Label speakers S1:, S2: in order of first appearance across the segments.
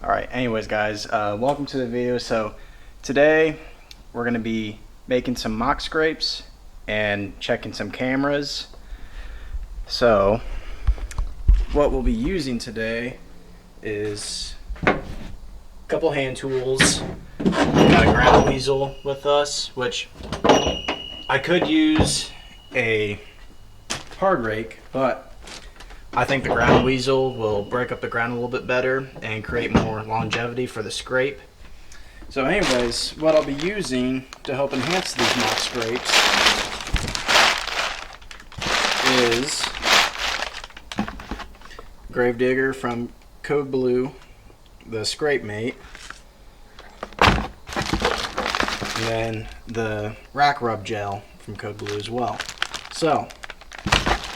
S1: Alright, anyways guys, welcome to the video. So today we're going to be making some mock scrapes and checking some cameras. So what we'll be using today is a couple hand tools. We've got a ground weasel with us, which I could use a hard rake, but I think the ground weasel will break up the ground a little bit better and create more longevity for the scrape. So anyways, what I'll be using to help enhance these mock scrapes is Gravedigger from Code Blue, the Scrape Mate, and then the Rack Rub Gel from Code Blue as well. So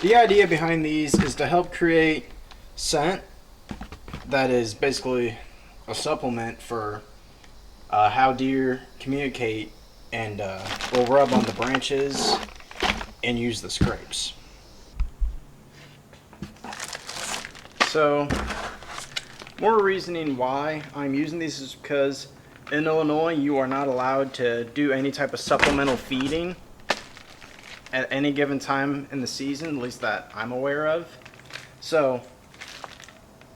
S1: the idea behind these is to help create scent that is basically a supplement for how deer communicate, and will rub on the branches and use the scrapes. So more reasoning why I'm using these is because in Illinois you are not allowed to do any type of supplemental feeding at any given time in the season, at least that I'm aware of. So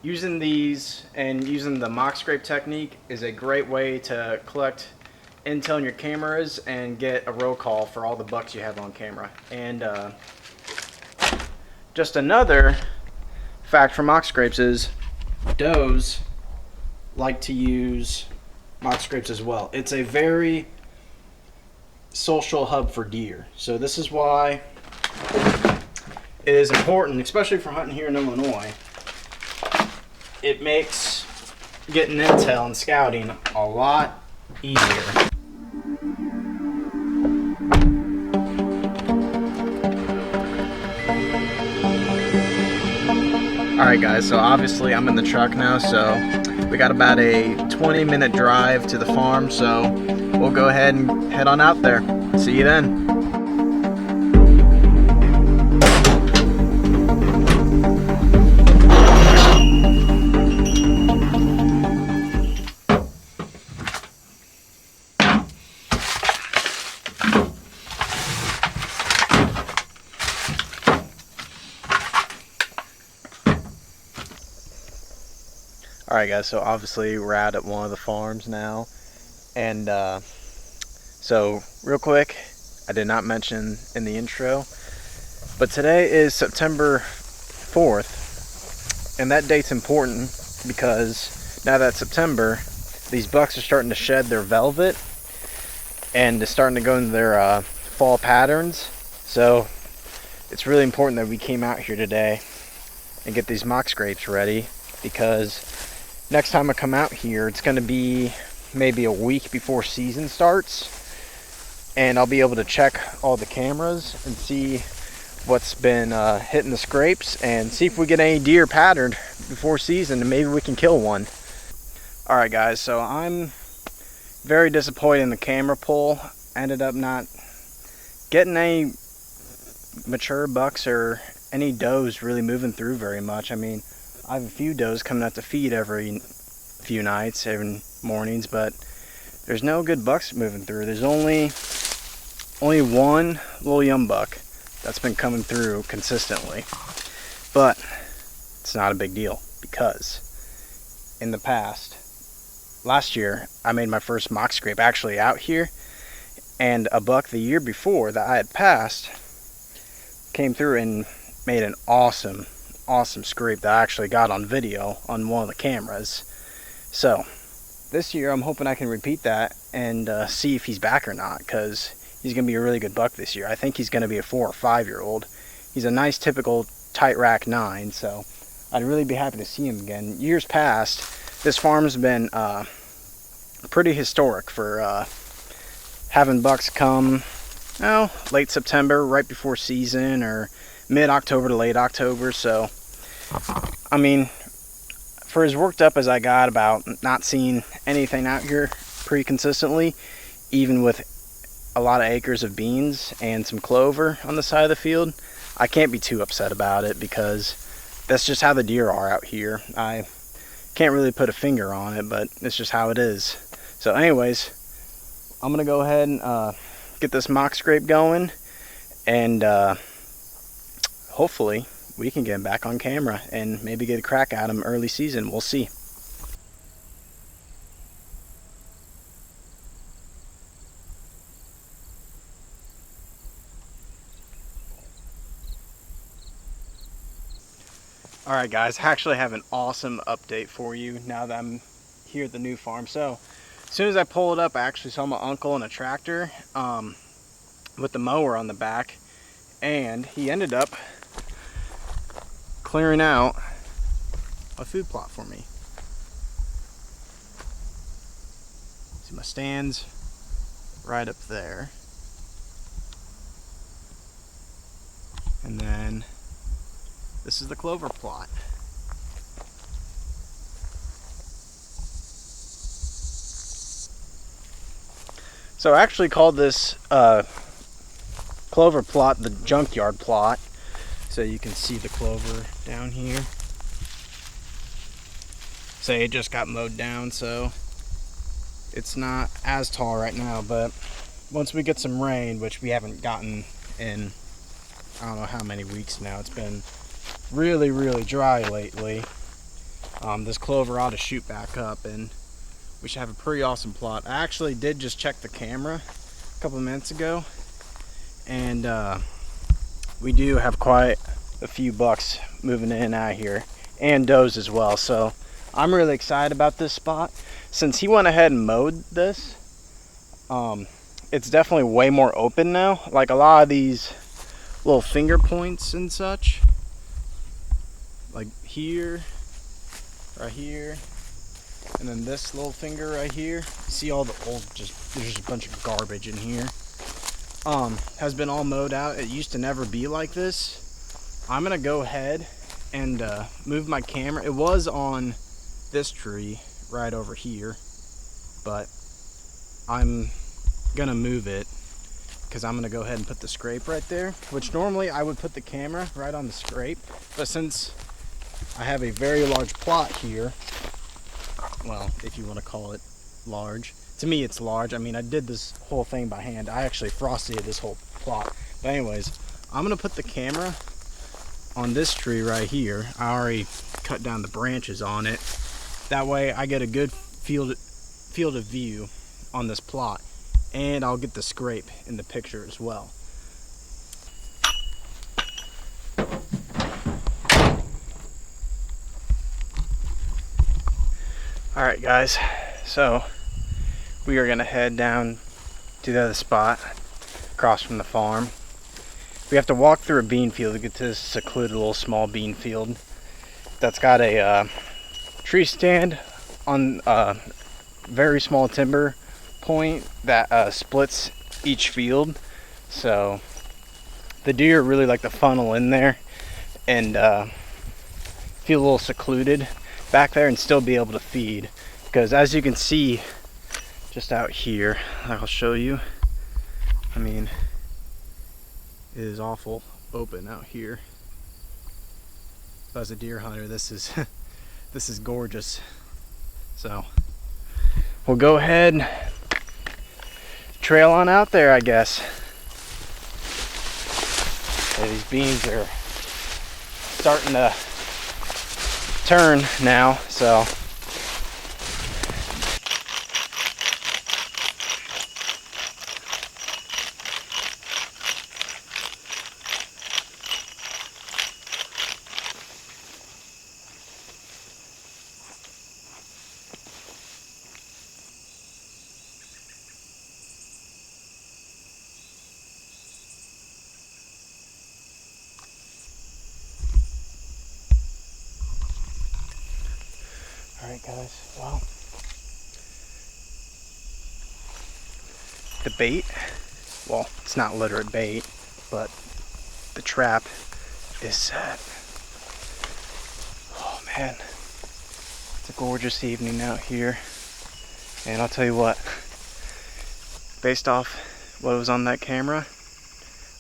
S1: using these and using the mock scrape technique is a great way to collect intel in your cameras and get a roll call for all the bucks you have on camera. And just another fact for mock scrapes is does like to use mock scrapes as well. It's a very social hub for deer. So this is why it is important, especially for hunting here in Illinois. It makes getting intel and scouting a lot easier. Alright guys, so obviously I'm in the truck now, so we got about a 20-minute drive to the farm, so we'll go ahead and head on out there. See you then. Alright guys, so obviously we're out at one of the farms now, and so real quick, I did not mention in the intro, but today is September 4th, and that date's important because now that September, these bucks are starting to shed their velvet and they're starting to go into their fall patterns. So it's really important that we came out here today and get these mock scrapes ready, because next time I come out here, it's going to be maybe a week before season starts, and I'll be able to check all the cameras and see what's been hitting the scrapes and see if we get any deer patterned before season, and maybe we can kill one. Alright guys, so I'm very disappointed in the camera pull. Ended up not getting any mature bucks or any does really moving through very much. I mean, I have a few does coming out to feed every few nights, every mornings, but there's no good bucks moving through. There's only one little young buck that's been coming through consistently, but it's not a big deal because in the past, last year, I made my first mock scrape actually out here, and a buck the year before that I had passed came through and made an awesome scrape that I actually got on video on one of the cameras. So this year I'm hoping I can repeat that and see if he's back or not, because he's going to be a really good buck this year. I think he's going to be a 4 or 5 year old. He's a nice typical tight rack 9, so I'd really be happy to see him again. Years past, this farm's been pretty historic for having bucks come late September, right before season, or mid-October to late October. So I mean, for as worked up as I got about not seeing anything out here pretty consistently, even with a lot of acres of beans and some clover on the side of the field, I can't be too upset about it, because that's just how the deer are out here. I Can't really put a finger on it, but it's just how it is. So anyways, I'm gonna go ahead and get this mock scrape going, and hopefully we can get him back on camera and maybe get a crack at him early season. We'll see. Alright guys, I actually have an awesome update for you now that I'm here at the new farm. So as soon as I pulled up, I actually saw my uncle in a tractor with the mower on the back, and he ended up clearing out a food plot for me. See my stands right up there, and then this is the clover plot. So I actually called this clover plot the junkyard plot. So you can see the clover down here. Say it just got mowed down, so it's not as tall right now, but once we get some rain, which we haven't gotten in I don't know how many weeks now, it's been really dry lately, this clover ought to shoot back up and we should have a pretty awesome plot. I actually did just check the camera a couple of minutes ago, and we do have quite a few bucks moving in and out here, and does as well. So I'm really excited about this spot. Since he went ahead and mowed this, it's definitely way more open now. Like a lot of these little finger points and such, like here, right here, and then this little finger right here. You see all the old, there's just a bunch of garbage in here. Has been all mowed out. It used to never be like this. I'm gonna go ahead and move my camera. It was on this tree right over here, but I'm gonna move it because I'm gonna go ahead and put the scrape right there, which normally I would put the camera right on the scrape, but since I have a very large plot here, well, if you want to call it large, to me it's large. I mean, I did this whole thing by hand. I actually frosted this whole plot. But anyways, I'm gonna put the camera on this tree right here. I already cut down the branches on it. That way I get a good field of view on this plot, and I'll get the scrape in the picture as well. Alright guys, so we are gonna head down to the other spot across from the farm. We have to walk through a bean field to get to this secluded little small bean field that's got a tree stand on a very small timber point that splits each field. So the deer really like to funnel in there and feel a little secluded back there and still be able to feed, because as you can see just out here, I'll show you, I mean, it is awful open out here. As a deer hunter, this is this is gorgeous. So we'll go ahead, trail on out there, I guess. So these beans are starting to turn now, so alright guys, well, the bait, well, it's not literate bait, but the trap is set. Oh man, it's a gorgeous evening out here, and I'll tell you what, based off what was on that camera,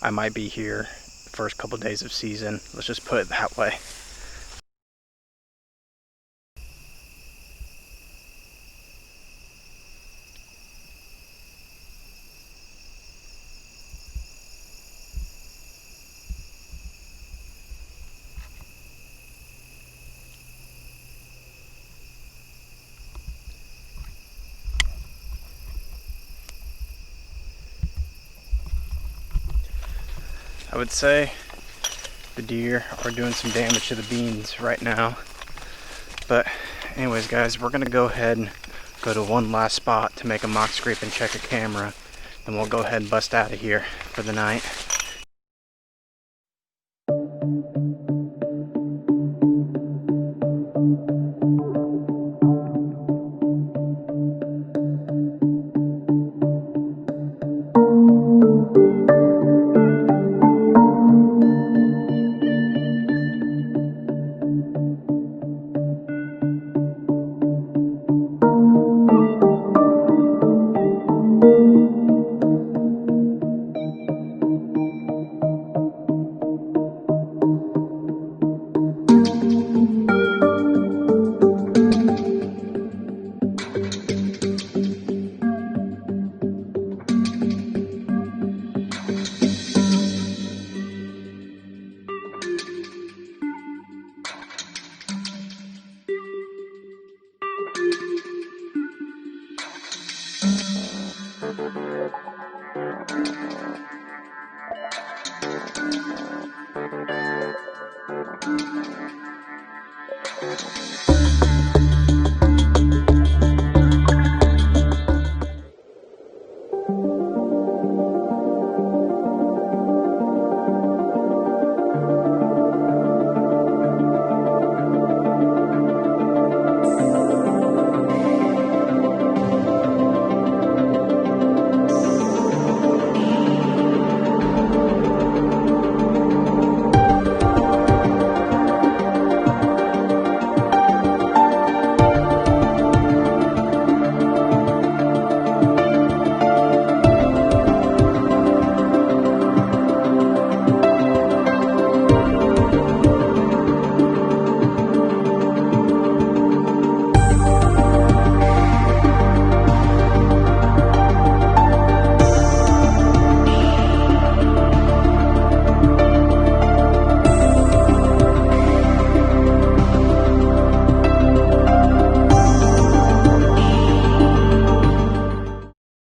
S1: I might be here the first couple days of season. Let's just put it that way. I would say the deer are doing some damage to the beans right now. But anyways guys, we're gonna go ahead and go to one last spot to make a mock scrape and check a camera. Then we'll go ahead and bust out of here for the night.